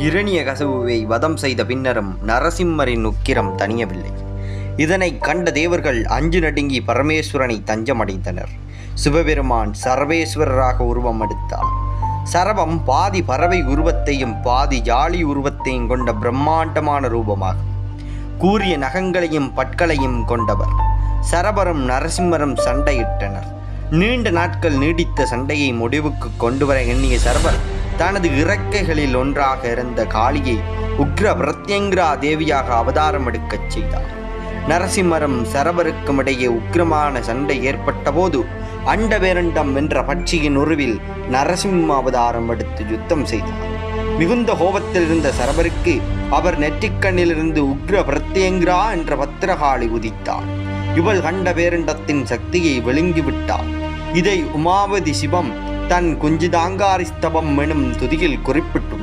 இரணியகசிபுவை வதம் செய்த பின்னரும் நரசிம்மரின் உக்கிரம் தணியவில்லை. இதனை கண்ட தேவர்கள் அஞ்சு நடுங்கி பரமேஸ்வரனை தஞ்சமடைந்தனர். சிவபெருமான் சர்வேஸ்வரராக உருவம் எடுத்தார். சரபம் பாதி பறவை உருவத்தையும் பாதி ஜாலி உருவத்தையும் கொண்ட பிரம்மாண்டமான ரூபமாகும். கூரிய நகங்களையும் பற்களையும் கொண்டவர். சரபரும் நரசிம்மரும் சண்டையிட்டனர். நீண்ட நாட்கள் நீடித்த சண்டையை முடிவுக்கு கொண்டு வர எண்ணிய சரபர் தனது இறக்கைகளில் ஒன்றாக இருந்த காளியை உக்ர பிரத்யங்கிரா தேவியாக அவதாரம் எடுக்கச் செய்தார். நரசிம்மரும் சரபருக்கும் இடையே உக்கிரமான சண்டை ஏற்பட்ட போது அண்டபேரண்டம் என்ற பட்சியின் உருவில் நரசிம்ம அவதாரம் எடுத்து யுத்தம் செய்தார். மிகுந்த கோபத்தில் இருந்த சரபருக்கு அவர் நெற்றிக்கண்ணிலிருந்து உக்ர பிரத்யங்கிரா என்ற பத்திரகாளி உதித்தார். இவள் கண்ட பேரண்டத்தின் சக்தியை விழுங்கிவிட்டார். இதை உமாவதி சிவம் தன் குஞ்சிதாங்காரிஸ்தவம் எனும் துதியில் குறிப்பிட்டு